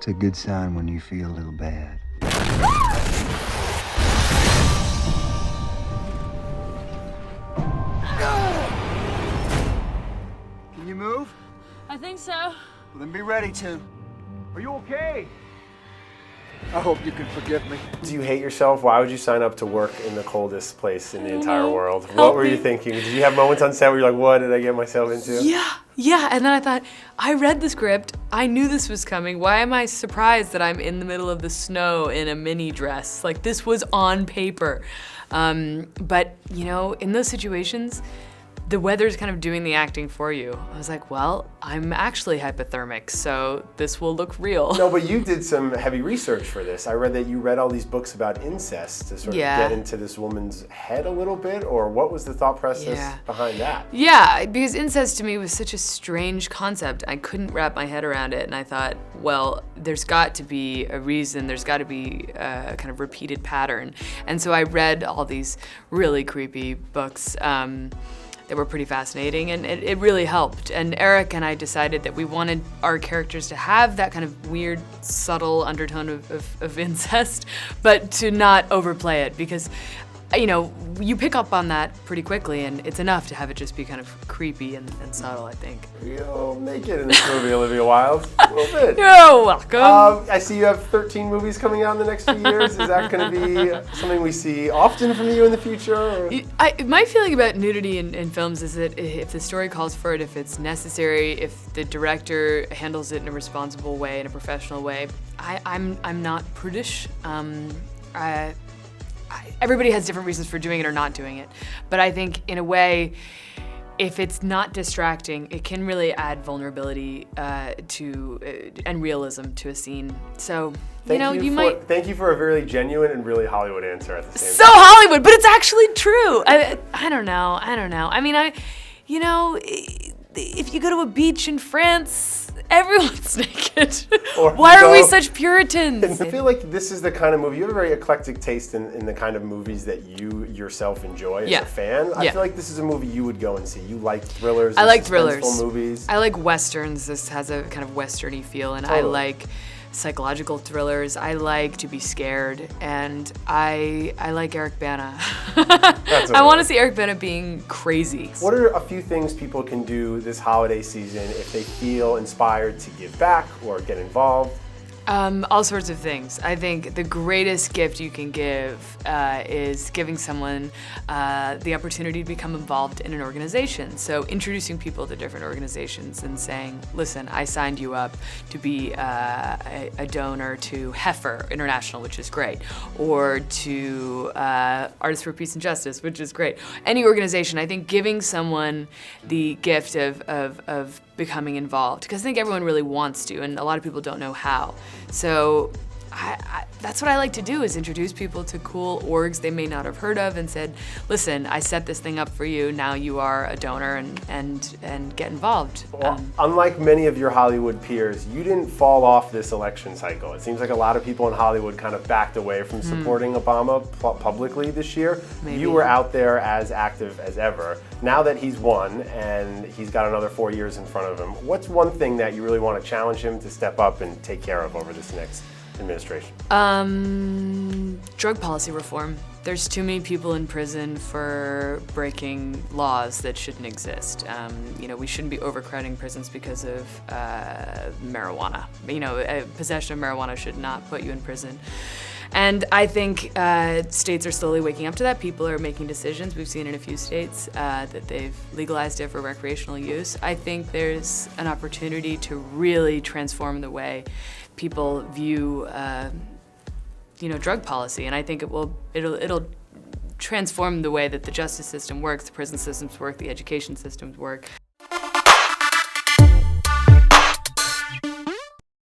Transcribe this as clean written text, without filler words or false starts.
It's a good sign when you feel a little bad. Can you move? I think so. Well, then be ready to. Are you okay? I hope you can forgive me. Do you hate yourself? Why would you sign up to work in the coldest place in the entire world? Help What were you me. thinking? Did you have moments on set where you're like, what did I get myself into? Yeah, and then I thought, I read the script, I knew this was coming, why am I surprised that I'm in the middle of the snow in a mini dress? Like, this was on paper. But, you know, in those situations, the weather's kind of doing the acting for you. I was like, well, I'm actually hypothermic, so this will look real. No, but you did some heavy research for this. I read that you read all these books about incest to sort of get into this woman's head a little bit, or what was the thought process behind that? Yeah, because incest to me was such a strange concept. I couldn't wrap my head around it, and I thought, well, there's got to be a reason, there's got to be a kind of repeated pattern. And so I read all these really creepy books that were pretty fascinating, and it really helped. And Eric and I decided that we wanted our characters to have that kind of weird, subtle undertone of incest, but to not overplay it, because, you know, you pick up on that pretty quickly, and it's enough to have it just be kind of creepy and subtle, I think. You'll make it in this movie, Olivia Wilde. A little bit. You're welcome. I see you have 13 movies coming out in the next few years. Is that going to be something we see often from you in the future? Or? My feeling about nudity in films is that if the story calls for it, if it's necessary, if the director handles it in a responsible way, in a professional way, I'm not prudish. Everybody has different reasons for doing it or not doing it, but I think in a way, if it's not distracting, it can really add vulnerability and realism to a scene. So, you might. Thank you for a really genuine and really Hollywood answer at the same So time. Hollywood, but it's actually true. I don't know. I mean, if you go to a beach in France, everyone's naked. Why are we such Puritans? I feel like this is the kind of movie, you have a very eclectic taste in the kind of movies that you yourself enjoy as a fan. I feel like this is a movie you would go and see. You like thrillers. I like thrillers. Movies. I like westerns. This has a kind of western-y feel, and I like psychological thrillers. I like to be scared, and I like Eric Bana. I want to see Eric Bana being crazy. What are a few things people can do this holiday season if they feel inspired to give back or get involved? All sorts of things. I think the greatest gift you can give is giving someone the opportunity to become involved in an organization. So introducing people to different organizations and saying, listen, I signed you up to be a donor to Heifer International, which is great, or to Artists for Peace and Justice, which is great. Any organization, I think giving someone the gift of becoming involved, because I think everyone really wants to, and a lot of people don't know how. So that's what I like to do, is introduce people to cool orgs they may not have heard of and said, listen, I set this thing up for you, now you are a donor, and get involved. Well, unlike many of your Hollywood peers, you didn't fall off this election cycle. It seems like a lot of people in Hollywood kind of backed away from supporting Obama publicly this year. Maybe. You were out there as active as ever. Now that he's won and he's got another 4 years in front of him, what's one thing that you really want to challenge him to step up and take care of over this next administration? Drug policy reform. There's too many people in prison for breaking laws that shouldn't exist. We shouldn't be overcrowding prisons because of marijuana. Possession of marijuana should not put you in prison. And I think states are slowly waking up to that. People are making decisions. We've seen in a few states that they've legalized it for recreational use. I think there's an opportunity to really transform the way people view drug policy, and I think it'll transform the way that the justice system works, the prison systems work, the education systems work.